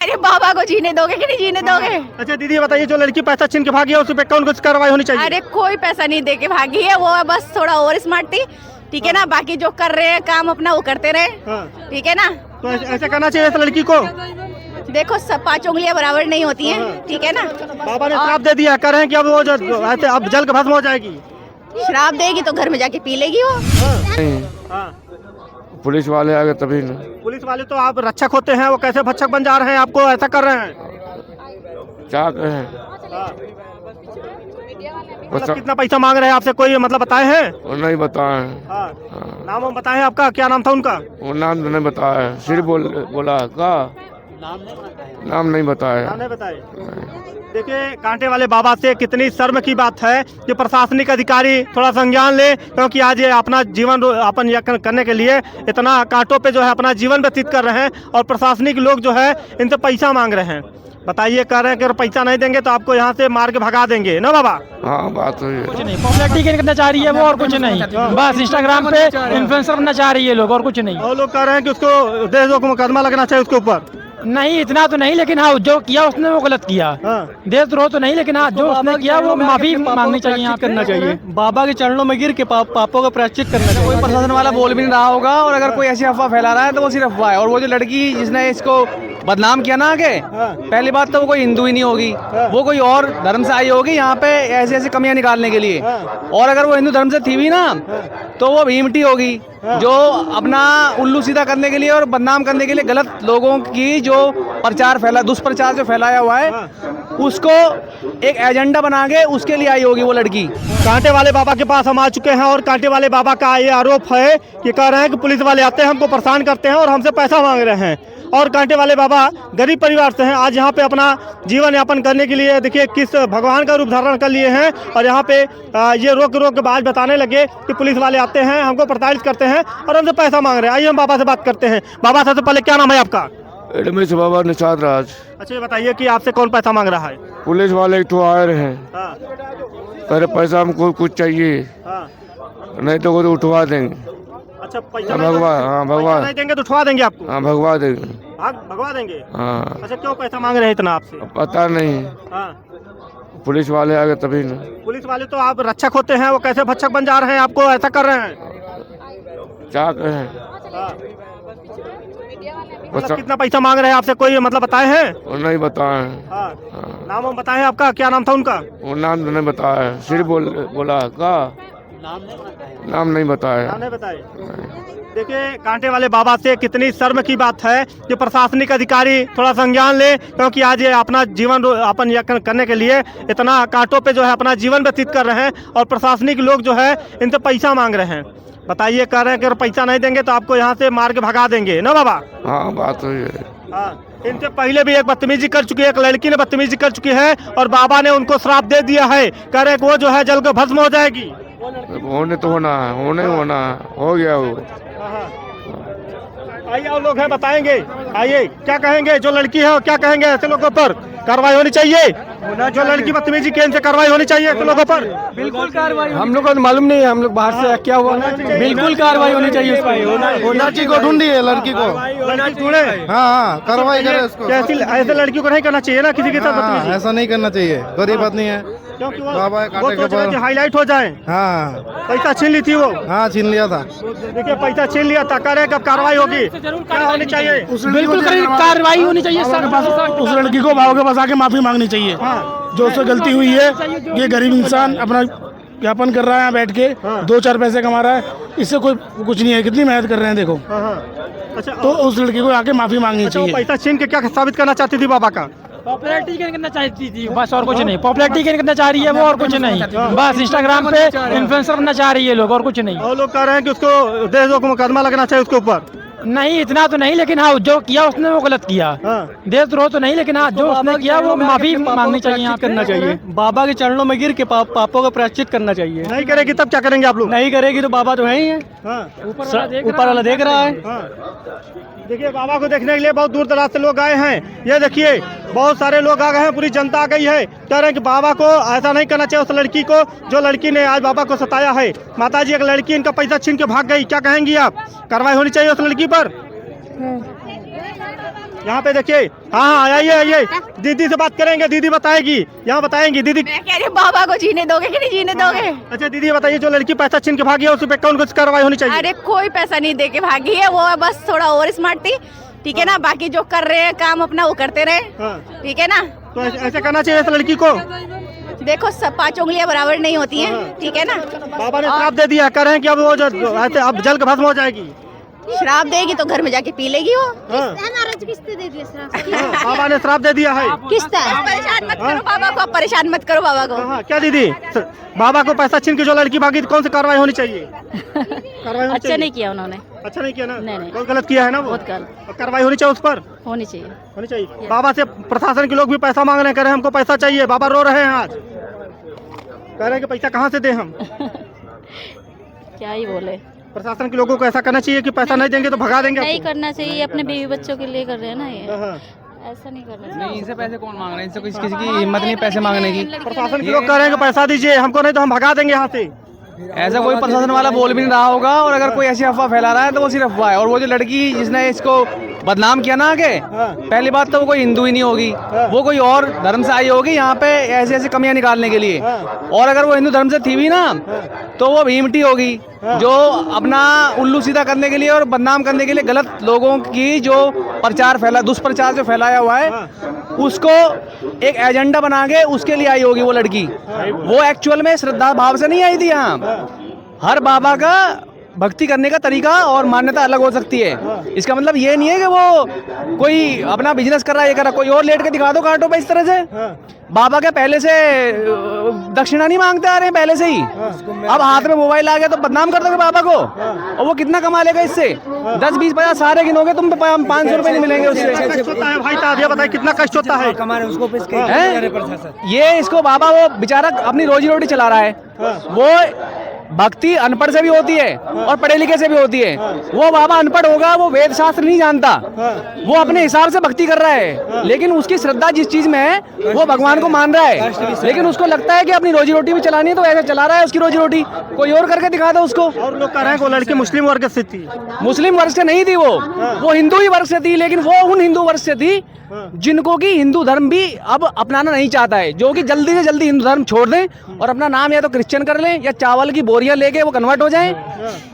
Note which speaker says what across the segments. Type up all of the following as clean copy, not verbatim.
Speaker 1: अरे बाबा को जीने दोगे कि नहीं जीने दोगे?
Speaker 2: अच्छा दीदी ये बताइए, जो लड़की पैसा छीन के भागी है उस पे कौन कुछ कार्रवाई होनी चाहिए?
Speaker 1: अरे कोई पैसा नहीं दे के भागी है, वो बस थोड़ा और स्मार्ट थी, ठीक है ना। बाकी जो कर रहे हैं काम अपना वो करते रहे, ठीक है ना।
Speaker 2: तो ऐसा करना चाहिए इस लड़की को।
Speaker 1: देखो सब 5 उंगलियां बराबर नहीं होती हैं, ठीक है ना।
Speaker 2: बाबा ने श्राप दे दिया, कह रहे हैं कि अब वो जो ऐसे अब जल के भस्म हो जाएगी।
Speaker 1: शराब देगी तो घर में जाके पी लेगी वो।
Speaker 2: हाँ।
Speaker 3: पुलिस वाले आ गए तभी ना।
Speaker 2: पुलिस वाले तो आप रक्षक होते हैं, वो कैसे भक्षक बन जा रहे हैं, आपको ऐसा कर रहे हैं?
Speaker 3: क्या कहें,
Speaker 2: मतलब कितना पैसा मांग रहे हैं आपसे, कोई मतलब बताए हैं?
Speaker 3: वो नहीं बताए।
Speaker 2: नाम हम बताए हैं आपका, क्या नाम था उनका?
Speaker 3: वो नाम तो नहीं बताया, सिर्फ बोला का नाम नहीं बताया।
Speaker 2: नाम नहीं बताए। देखिए कांटे वाले बाबा से कितनी शर्म की बात है कि प्रशासनिक अधिकारी थोड़ा संज्ञान ले, क्योंकि आज ये अपना जीवन यापन करने के लिए इतना कांटों पे जो है अपना जीवन व्यतीत कर रहे हैं, और प्रशासनिक लोग जो है इनसे पैसा मांग रहे हैं। बताइए, कह रहे हैं कि अगर पैसा नहीं देंगे तो आपको यहाँ से मार के भगा देंगे ना बाबा?
Speaker 3: हाँ बात हुई है।
Speaker 4: कुछ नहीं, पॉपुलैरिटी गेन करना चाह रही है वो, और कुछ नहीं। बस इंस्टाग्राम पे इन्फ्लुएंसर बनना चाह रही है लोग, और कुछ नहीं।
Speaker 2: और लोग कह रहे हैं कि उसको देश को मुकदमा लगना चाहिए उसके ऊपर।
Speaker 4: नहीं इतना तो नहीं, लेकिन हाँ जो किया उसने वो गलत किया। देशद्रोह तो नहीं, लेकिन हाँ जो उसने किया वो माफी मांगनी चाहिए, यहाँ करना चाहिए।
Speaker 5: बाबा के चरणों में गिर के पापों का प्रायश्चित करना चाहिए। कोई प्रशासन वाला बोल भी नहीं रहा होगा, और अगर कोई ऐसी अफवाह फैला रहा है तो वो सिर्फ अफवाह है। और वो जो लड़की जिसने इसको बदनाम किया ना आगे, पहली बात तो वो कोई हिंदू ही नहीं होगी, वो कोई और धर्म से आई होगी यहाँ पे ऐसी ऐसी कमियां निकालने के लिए। और अगर वो हिंदू धर्म से थी भी ना तो वो भीमटी होगी, जो अपना उल्लू सीधा करने के लिए और बदनाम करने के लिए गलत लोगों की जो प्रचार फैला, दुष्प्रचार जो फैलाया हुआ है, उसको एक एजेंडा बना के उसके लिए आई होगी वो लड़की।
Speaker 2: कांटे वाले बाबा के पास हम आ चुके हैं, और कांटे वाले बाबा का ये आरोप है कि कह रहे हैं कि पुलिस वाले आते हैं, हमको परेशान करते हैं और हमसे पैसा मांग रहे हैं। और कांटे वाले बाबा गरीब परिवार से हैं, आज यहाँ पे अपना जीवन यापन करने के लिए देखिए किस भगवान का रूप धारण कर लिए हैं। और यहाँ पे ये रोक के बाद बताने लगे कि पुलिस वाले आते हैं, हमको प्रताड़ित करते हैं और हमसे पैसा मांग रहे हैं। आइए हम बाबा से बात करते हैं। बाबा सबसे पहले क्या नाम है आपका?
Speaker 3: रमेश बाबा निषाद राज।
Speaker 2: अच्छा ये बताइए कि आपसे कौन पैसा मांग रहा है?
Speaker 3: पुलिस वाले तो आए रहे हैं, अरे पैसा हमको कुछ चाहिए, नहीं तो वो तो उठवा देंगे।
Speaker 2: अच्छा पैसा
Speaker 3: भगवान
Speaker 2: नहीं देंगे तो उठवा देंगे आपको?
Speaker 3: हाँ भगवा देंगे।
Speaker 2: भगवा देंगे?
Speaker 3: हाँ
Speaker 2: अच्छा क्यों पैसा मांग रहे हैं इतना आपसे?
Speaker 3: पता नहीं, पुलिस वाले आ गए तभी ना।
Speaker 2: पुलिस वाले तो आप रक्षक होते हैं, वो कैसे भक्षक बन जा रहे हैं, आपको ऐसा कर रहे हैं?
Speaker 3: क्या कहें,
Speaker 2: मतलब कितना पैसा मांग रहे हैं आपसे, कोई मतलब बताए हैं?
Speaker 3: वो नहीं बताए।
Speaker 2: नाम हम बताए हैं आपका, क्या नाम था उनका?
Speaker 3: वो नाम तो नहीं बताया, सिर्फ बोला का नाम नहीं बताया।
Speaker 2: नहीं बताए। देखिए कांटे वाले बाबा से कितनी शर्म की बात है कि प्रशासनिक अधिकारी थोड़ा संज्ञान ले, क्योंकि आज ये अपना जीवन यापन करने के लिए इतना कांटों पे जो है अपना जीवन व्यतीत कर रहे हैं, और प्रशासनिक लोग जो है इनसे पैसा मांग रहे हैं। बताइए, कह रहे हैं कि अगर पैसा नहीं देंगे तो आपको यहाँ से मार के भगा देंगे ना बाबा?
Speaker 3: हाँ बात हुई है।
Speaker 2: इनसे पहले भी एक बदतमीजी कर चुकी है, एक लड़की ने बदतमीजी कर चुकी है, और बाबा ने उनको श्राप दे दिया है, कह रहे हैं कि वो जो है जल को भस्म हो जाएगी।
Speaker 3: होने तो होना है, होने होना हो गया वो।
Speaker 2: आइए और लोग हैं बताएंगे, आइए क्या कहेंगे, जो लड़की है क्या कहेंगे, ऐसे लोगों पर कार्रवाई होनी चाहिए, जो लड़की बदतमीजी की इनसे कार्रवाई होनी चाहिए ऐसे लोगों पर।
Speaker 5: बिल्कुल कार्रवाई, हम लोग को तो मालूम नहीं है, हम लोग बाहर से क्या हुआ, बिल्कुल कार्रवाई होनी चाहिए उस पर।
Speaker 6: लड़की को ढूंढिए, लड़की को
Speaker 2: लड़की ढूंढे।
Speaker 6: हाँ कार्रवाई करे उसको।
Speaker 2: ऐसे लड़कियों को नहीं करना चाहिए ना किसी के साथ बदतमीजी।
Speaker 6: ऐसा नहीं करना चाहिए, गरीब आदमी है,
Speaker 2: क्योंकि
Speaker 6: बाबा
Speaker 2: वो सोच रहे थे हाईलाइट हो जाए।
Speaker 6: हाँ
Speaker 2: पैसा छीन ली थी वो।
Speaker 6: हाँ छीन लिया था।
Speaker 2: देखिए पैसा छीन लिया था, कह रहे हैं कब कार्रवाई होगी, क्या होनी चाहिए?
Speaker 4: बिल्कुल कार्रवाई होनी चाहिए।
Speaker 7: उस लड़की को भाव के पास आके माफी मांगनी चाहिए, जो उससे गलती हुई है। ये गरीब इंसान अपना ज्ञापन कर रहा है यहाँ बैठ के, 2-4 पैसे कमा रहा है, इससे कोई कुछ नहीं है। कितनी मेहनत कर रहे हैं देखो।
Speaker 2: अच्छा
Speaker 7: तो उस लड़की को आके माफी मांगनी चाहिए।
Speaker 2: पैसा छीन के क्या साबित करना चाहती थी बाबा का?
Speaker 4: पॉपुलैरिटी गेन करना चाहती थी बस, और कुछ नहीं। पॉपुलैरिटी गेन करना चाह रही है वो, और कुछ नहीं। बस इंस्टाग्राम पे इन्फ्लुएंसर बनना चाह रही है लोग, और कुछ नहीं।
Speaker 2: और लोग कह रहे हैं कि उसको देश को मुकदमा लगना चाहिए उसके ऊपर।
Speaker 4: नहीं इतना तो नहीं, लेकिन हाँ जो किया उसने वो गलत किया। देशद्रोह तो नहीं, लेकिन हाँ जो उसने किया वो माफी मांगनी चाहिए, यहाँ करना चाहिए।
Speaker 5: बाबा के चरणों में गिर के पापों का प्रायश्चित करना चाहिए।
Speaker 2: नहीं करेगी तब क्या करेंगे आप लोग?
Speaker 5: नहीं करेगी तो बाबा तो है ही है, ऊपर वाला देख रहा है।
Speaker 2: देखिए बाबा को देखने के लिए बहुत दूर दराज से लोग आए हैं। ये देखिए बहुत सारे लोग आ गए हैं, पूरी जनता आ गई है। कह रहे हैं कि बाबा को ऐसा नहीं करना चाहिए उस लड़की को, जो लड़की ने आज बाबा को सताया है। माता जी एक लड़की इनका पैसा छीन के भाग गई, क्या कहेंगी आप? कार्रवाई होनी चाहिए उस लड़की पर। यहाँ पे देखिए। हाँ आइए आइए, दीदी से बात करेंगे, दीदी बताएगी, यहाँ बताएंगी दीदी।
Speaker 1: मैं कह रही हूँ बाबा को जीने दोगे कि नहीं जीने दोगे?
Speaker 2: अच्छा दीदी बताइए, जो लड़की पैसा छीन के भागी है उस पर कौन कुछ कार्रवाई होनी चाहिए?
Speaker 1: अरे कोई पैसा नहीं दे के भागी है, वो बस थोड़ा ओवर स्मार्ट थी, ठीक है ना। बाकी जो कर रहे हैं काम अपना वो करते रहे, ठीक है ना।
Speaker 2: तो ऐसे करना चाहिए इस लड़की को।
Speaker 1: देखो सब 5 उंगलियां बराबर नहीं होती हैं, ठीक है ना।
Speaker 2: बाबा ने श्राप दे दिया, कह रहे हैं कि अब वो जो ऐसे अब जल के भस्म हो जाएगी।
Speaker 1: शराब देगी तो घर में जाके पी लेगी वो।
Speaker 8: किस्त दे दिए
Speaker 2: बाबा ने श्राप दे दिया है।
Speaker 8: किस्त
Speaker 1: परेशान मत करो बाबा को, परेशान मत करो बाबा को।
Speaker 2: हाँ क्या दीदी, बाबा को पैसा छीन के जो लड़की भागी कौन सी कार्रवाई होनी चाहिए? कार्रवाई होनी
Speaker 1: अच्छा
Speaker 2: चाहिए?
Speaker 1: नहीं किया उन्होंने,
Speaker 2: अच्छा नहीं किया ना?
Speaker 1: नहीं।
Speaker 2: बहुत गलत किया है ना वो।
Speaker 1: बहुत गलत।
Speaker 2: कार्रवाई होनी चाहिए उस पर,
Speaker 1: होनी चाहिए।
Speaker 2: होनी चाहिए। बाबा से प्रशासन के लोग भी पैसा मांग रहे हैं, कह रहे हैं हमको पैसा चाहिए। बाबा रो रहे हैं आज, कह रहे हैं कि पैसा कहाँ से दे हम।
Speaker 8: क्या ही बोले,
Speaker 2: प्रशासन के लोगों को ऐसा करना चाहिए कि पैसा नहीं देंगे तो भगा देंगे
Speaker 8: नहीं
Speaker 2: आपको।
Speaker 8: करना चाहिए, अपने बीवी बच्चों के लिए कर रहे हैं ना ये,
Speaker 2: हाँ।
Speaker 8: ऐसा नहीं करना
Speaker 5: नहीं
Speaker 8: चाहिए।
Speaker 5: इनसे पैसे कौन मांग रहे हैं, इनसे किसी की हिम्मत नहीं पैसे मांगने की।
Speaker 2: प्रशासन के लोग कह रहे हैं कि पैसा दीजिए हमको, नहीं तो हम भगा देंगे यहाँ से।
Speaker 5: ऐसा कोई प्रशासन वाला बोल भी नहीं रहा होगा, और अगर कोई ऐसी अफवाह फैला रहा है तो वो सिर्फ अफवाह है। और वो जो लड़की जिसने इसको बदनाम किया ना आगे, पहली बात तो वो कोई हिंदू ही नहीं होगी, वो कोई और धर्म से आई होगी यहाँ पे ऐसे ऐसे कमियां निकालने के लिए। और अगर वो हिंदू धर्म से थी भी ना तो वो भीमटी होगी, जो अपना उल्लू सीधा करने के लिए और बदनाम करने के लिए गलत लोगों की जो दुष्प्रचार जो फैलाया हुआ है उसको एक एजेंडा बना के उसके लिए आई होगी वो लड़की। वो एक्चुअल में श्रद्धा भाव से नहीं आई थी यहाँ। हर बाबा का भक्ति करने का तरीका और मान्यता अलग हो सकती है। इसका मतलब ये नहीं है कि वो कोई अपना बिजनेस कर रहा है, ये कर रहा है। कोई और लेट के दिखा दो कांटों पे इस तरह से। बाबा के पहले से दक्षिणा नहीं मांगते आ रहे हैं पहले से ही। अब हाथ में मोबाइल आ गया तो बदनाम कर दोगे बाबा को, और वो कितना कमा लेगा इससे? 10, 20, 50 सारे गिनोगे तुम, 500 रुपए नहीं मिलेंगे उससे।
Speaker 2: भाई साहब ये बताइए कितना कष्ट होता है?
Speaker 5: ये इसको बाबा वो बेचारा अपनी रोजी रोटी चला रहा है। वो भक्ति अनपढ़ से भी होती है और पढ़े लिखे से भी होती है। वो बाबा अनपढ़ होगा, वो वेद शास्त्र नहीं जानता, वो अपने हिसाब से भक्ति कर रहा है, लेकिन उसकी श्रद्धा जिस चीज में है वो भगवान को मान रहा है। लेकिन उसको लगता है कि अपनी रोजी रोटी भी चलानी है तो ऐसा चला रहा है उसकी रोजी रोटी। कोई और करके दिखा दो उसको।
Speaker 2: और लोग कह रहे हैं कि वो लड़की मुस्लिम वर्ग से थी।
Speaker 5: मुस्लिम वर्ग से नहीं थी वो हिंदू ही वर्ग से थी, लेकिन वो उन हिंदू वर्ग से थी जिनको कि हिंदू धर्म भी अब अपनाना नहीं चाहता है, जो कि जल्दी से जल्दी हिंदू धर्म छोड़ दें और अपना नाम या तो क्रिश्चियन कर लें या चावल की बोरियां लेके वो कन्वर्ट हो जाएं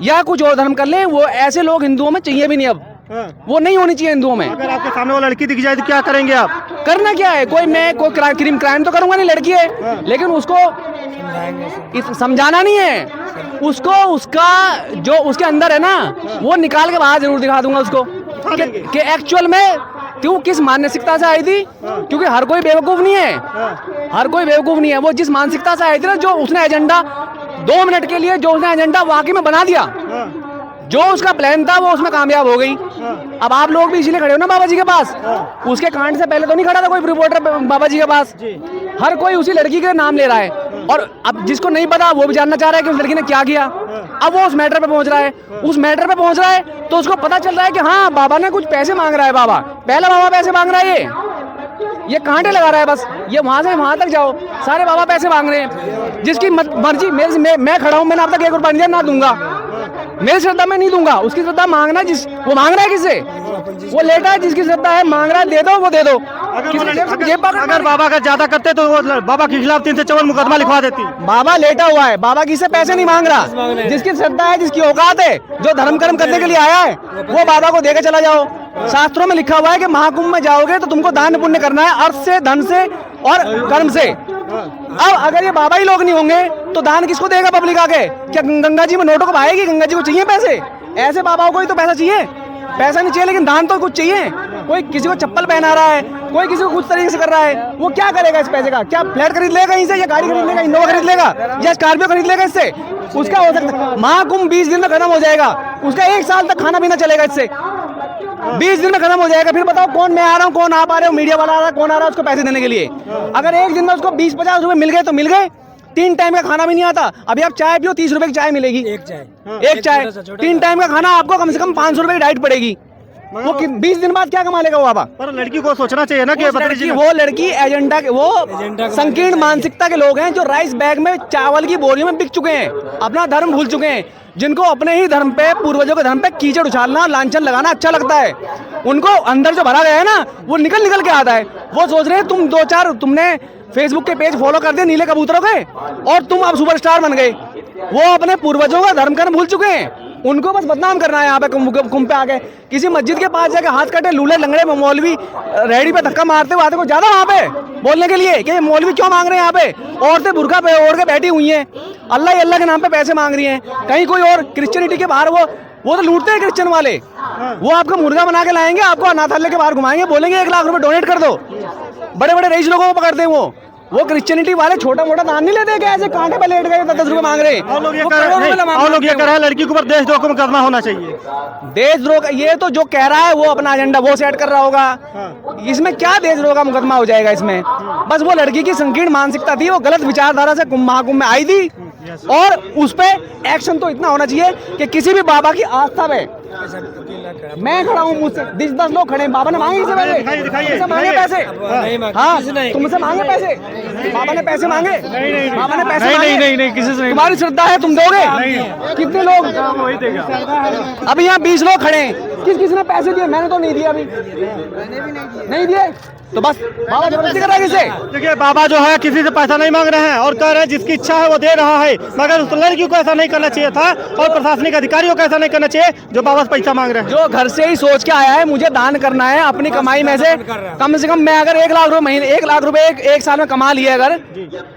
Speaker 5: या कुछ और धर्म कर लें। वो ऐसे लोग हिंदुओं में चाहिए भी नहीं, अब वो नहीं होनी चाहिए हिंदुओं में।
Speaker 2: अगर आपके सामने वो लड़की दिख जाए तो क्या करेंगे आप?
Speaker 5: करना क्या है, कोई क्राइम तो करूंगा नहीं, लड़की है, लेकिन उसको समझाना नहीं है, उसको उसका जो उसके अंदर है ना वो निकाल के बाहर जरूर दिखा दूंगा उसको कि एक्चुअल में क्यों किस मानसिकता से आई थी। क्योंकि हर कोई बेवकूफ नहीं है, हर कोई बेवकूफ नहीं है। वो जिस मानसिकता से आई थी ना, जो उसने एजेंडा 2 मिनट के लिए जो उसने एजेंडा वाकई में बना दिया, जो उसका प्लान था वो उसमें कामयाब हो गई। अब आप लोग भी इसीलिए खड़े हो ना बाबा जी के पास। उसके कांड से पहले तो नहीं खड़ा था कोई रिपोर्टर बाबा जी के पास। हर कोई उसी लड़की के नाम ले रहा है, और अब जिसको नहीं पता वो भी जानना चाह रहा है कि उस लड़की ने क्या किया। अब वो उस मैटर पे पहुंच रहा है, उस मैटर पे पहुंच रहा है तो उसको पता चल रहा है कि हाँ बाबा ने कुछ पैसे मांग रहा है। बाबा पहला बाबा पैसे मांग रहा है, ये कांटे लगा रहा है बस। ये वहां से वहां तक जाओ, सारे बाबा पैसे मांग रहे हैं। जिसकी मर्जी, मैं खड़ा हूं, मैंने अब तक 1 रुपया दिया ना दूंगा, मेरी श्रद्धा में नहीं दूंगा। उसकी श्रद्धा मांगना, वो मांग रहा है किससे? वो लेटा है, जिसकी श्रद्धा है मांग रहा है, दे दो वो दे दो।
Speaker 2: अगर बाबा का ज्यादा करते तो वो बाबा के खिलाफ 354 मुकदमा लिखवा देती।
Speaker 5: बाबा लेटा हुआ है, बाबा किससे पैसे नहीं मांग रहा। जिसकी श्रद्धा है, जिसकी औकात है, जो धर्म कर्म करने के लिए आया है, वो बाबा को देकर चला जाओ। शास्त्रों में लिखा हुआ है कि महाकुंभ में जाओगे तो तुमको दान पुण्य करना है, अर्थ से, धन से और कर्म से। अब अगर ये बाबा ही लोग नहीं होंगे तो दान किसको देगा पब्लिक आके? क्या गंगा जी में नोटों को भाएगी? गंगा जी को चाहिए पैसे? ऐसे बाबाओं को ही तो पैसा चाहिए। पैसा नहीं चाहिए लेकिन दान तो कुछ चाहिए। कोई किसी को चप्पल पहना रहा है, कोई किसी को कुछ तरीके से कर रहा है, वो क्या करेगा इस पैसे का? क्या फ्लैट खरीद लेगा कहीं से, या गाड़ी खरीद लेगा, इनोवा खरीद लेगा, या स्कॉर्पियो खरीद लेगा इससे? उसका हो सकता है महाकुंभ 20 दिन में खत्म हो जाएगा, उसका 1 साल तक खाना पीना चलेगा इससे। 20 दिन में खत्म हो जाएगा। फिर बताओ कौन, मैं आ रहा हूँ, कौन आप आ रहे हो, मीडिया वाला आ रहा है, कौन आ रहा है उसको पैसे देने के लिए? अगर 1 दिन में उसको 20-50 रुपए मिल गए तो मिल गए। 3 टाइम का खाना भी नहीं आता। अभी आप चाय पियो, 30 रुपए की चाय मिलेगी, एक चाय। 3 टाइम का खाना आपको कम से कम 500 रुपए की डाइट पड़ेगी। वो 20 दिन बाद क्या कमा लेगा वो बाबा?
Speaker 2: पर लड़की को सोचना चाहिए ना कि
Speaker 5: वो लड़की एजेंडा के, वो संकीर्ण मानसिकता के लोग हैं जो राइस बैग में चावल की बोरियों में बिक चुके हैं, अपना धर्म भूल चुके हैं, जिनको अपने ही धर्म पे, पूर्वजों के धर्म पे कीचड़ उछालना, लांछन लगाना अच्छा लगता है। उनको अंदर जो भरा गया है ना, वो निकल के आता है। वो सोच रहे हैं तुम 2-4 तुमने फेसबुक के पेज फॉलो कर दिए नीले कबूतरों के और तुम अब सुपरस्टार बन गए। वो अपने पूर्वजों का धर्म कर्म भूल चुके हैं, उनको बस बदनाम करना है। यहाँ पे कुंभ पे आके किसी मस्जिद के पास जाके हाथ कटे लूले लंगड़े मौलवी रेडी पे धक्का मारते हुए आते को ज्यादा वहाँ पे बोलने के लिए कि ये मौलवी क्यों मांग रहे हैं। यहाँ पे औरतें बुर्का पे ओढ़ के बैठी हुई हैं, अल्लाह के नाम पे पैसे मांग रही हैं। कहीं कोई और क्रिश्चियनिटी के बाहर वो तो लूटते हैं क्रिश्चियन वाले, वो आपको मुर्गा बना के लाएंगे, आपको अनाथालय के बाहर घुमाएंगे, बोलेंगे 1 लाख रुपए डोनेट कर दो। बड़े बड़े रईस लोगों को पकड़ते हैं वो क्रिश्चियनिटी वाले छोटा मोटा दान नहीं लेते क्या? ऐसे कांटे पे लेट गए 10 रुपए मांग रहे।
Speaker 2: और लोग ये कह रहे हैं लड़की के ऊपर देशद्रोह का मुकदमा होना चाहिए।
Speaker 5: देशद्रोह का ये तो जो कह रहा है वो अपना एजेंडा वो सेट कर रहा होगा। इसमें क्या देशद्रोह का मुकदमा हो जाएगा? इसमें बस वो लड़की की संकीर्ण मानसिकता थी, वो गलत विचारधारा से महाकुंभ में आई थी और उस पे एक्शन तो इतना होना चाहिए कि किसी भी बाबा की आस्था पे, मैं खड़ा हूँ, मुझसे 10 लोग खड़े हैं, बाबा ने मांगे पैसे, मांगे पैसे, हाँ तुमसे मांगे पैसे, बाबा ने पैसे मांगे, बाबा ने पैसे नहीं, किसी से तुम्हारी श्रद्धा है, तुम दोगे? कितने लोग? अभी यहाँ 20 लोग खड़े हैं, किसने पैसे दिए? मैंने तो नहीं दिया, अभी नहीं दिए, तो बस बाबा जबरदस्ती कर रहा है किसे?
Speaker 2: देखिए बाबा जो है किसी से पैसा नहीं मांग रहे हैं और कह रहे हैं जिसकी इच्छा है वो दे रहा है, मगर उस लड़की को ऐसा नहीं करना चाहिए था और प्रशासनिक अधिकारियों को ऐसा नहीं करना चाहिए जो बाबा से पैसा मांग रहे हैं।
Speaker 5: जो घर से ही सोच के आया है मुझे दान करना है अपनी कमाई में से कम मैं अगर 1 लाख रुपए महीने 1 लाख रुपए एक साल में कमा लिए अगर,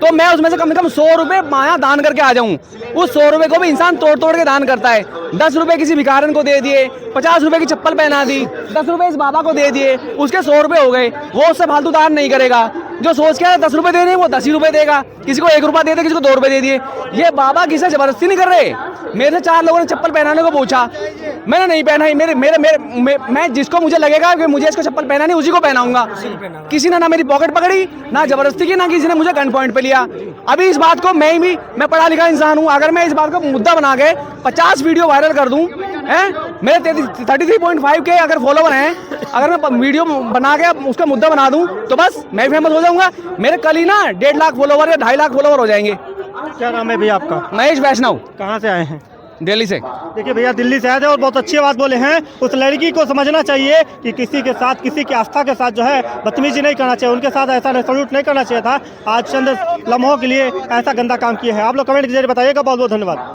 Speaker 5: तो मैं उसमें से कम 100 रुपए माया दान करके आ जाऊं। उस 100 रुपए को भी इंसान तोड़ के दान करता है। 10 रुपए किसी भिखारन को दे दिए, 50 रुपए की चप्पल पहना दी, 10 रुपए इस बाबा को दे दिए, उसके 100 रुपए हो गए। वो उससे फालतू दान नहीं करेगा। जो सोच के 10 रुपए दे रहे वो 10 ही रुपए देगा, किसी को 1 रुपया दे दे, किसी को 2 रुपए दे दिए। ये बाबा किसी जबरदस्ती नहीं कर रहे। मेरे से 4 लोगों ने चप्पल पहनाने को पूछा, मैंने नहीं पहनाई। मैं जिसको मुझे लगेगा कि मुझे इसको चप्पल पहनानी उसी को पहनाऊंगा। किसी ने ना मेरी पॉकेट पकड़ी, ना जबरदस्ती की, ना किसी ने मुझे गन पॉइंट पे लिया। अभी इस बात को मैं पढ़ा लिखा इंसान हूँ, अगर मैं इस बात को मुद्दा बना के 50 वीडियो वायरल कर दूं, मेरे 33.5 के अगर फॉलोवर हैं, अगर मैं वीडियो बना के उसका मुद्दा बना दूं तो बस मैं फेमस हो जाऊंगा। मेरे कल ही ना 1.5 लाख फॉलोवर या 2.5 लाख फॉलोवर हो जाएंगे।
Speaker 2: क्या नाम है भैया आपका?
Speaker 5: महेश वैष्णव।
Speaker 2: कहाँ से आए हैं?
Speaker 5: दिल्ली से।
Speaker 2: देखिए भैया दिल्ली से आए थे और बहुत अच्छी बात बोले हैं। उस लड़की को समझना चाहिए कि किसी के साथ, किसी की आस्था के साथ जो है बदतमीजी नहीं करना चाहिए, उनके साथ ऐसा सल्यूट नहीं करना चाहिए था। आज चंद लम्हों के लिए ऐसा गंदा काम किया है। आप लोग कमेंट के जरिए बताइएगा। बहुत बहुत धन्यवाद।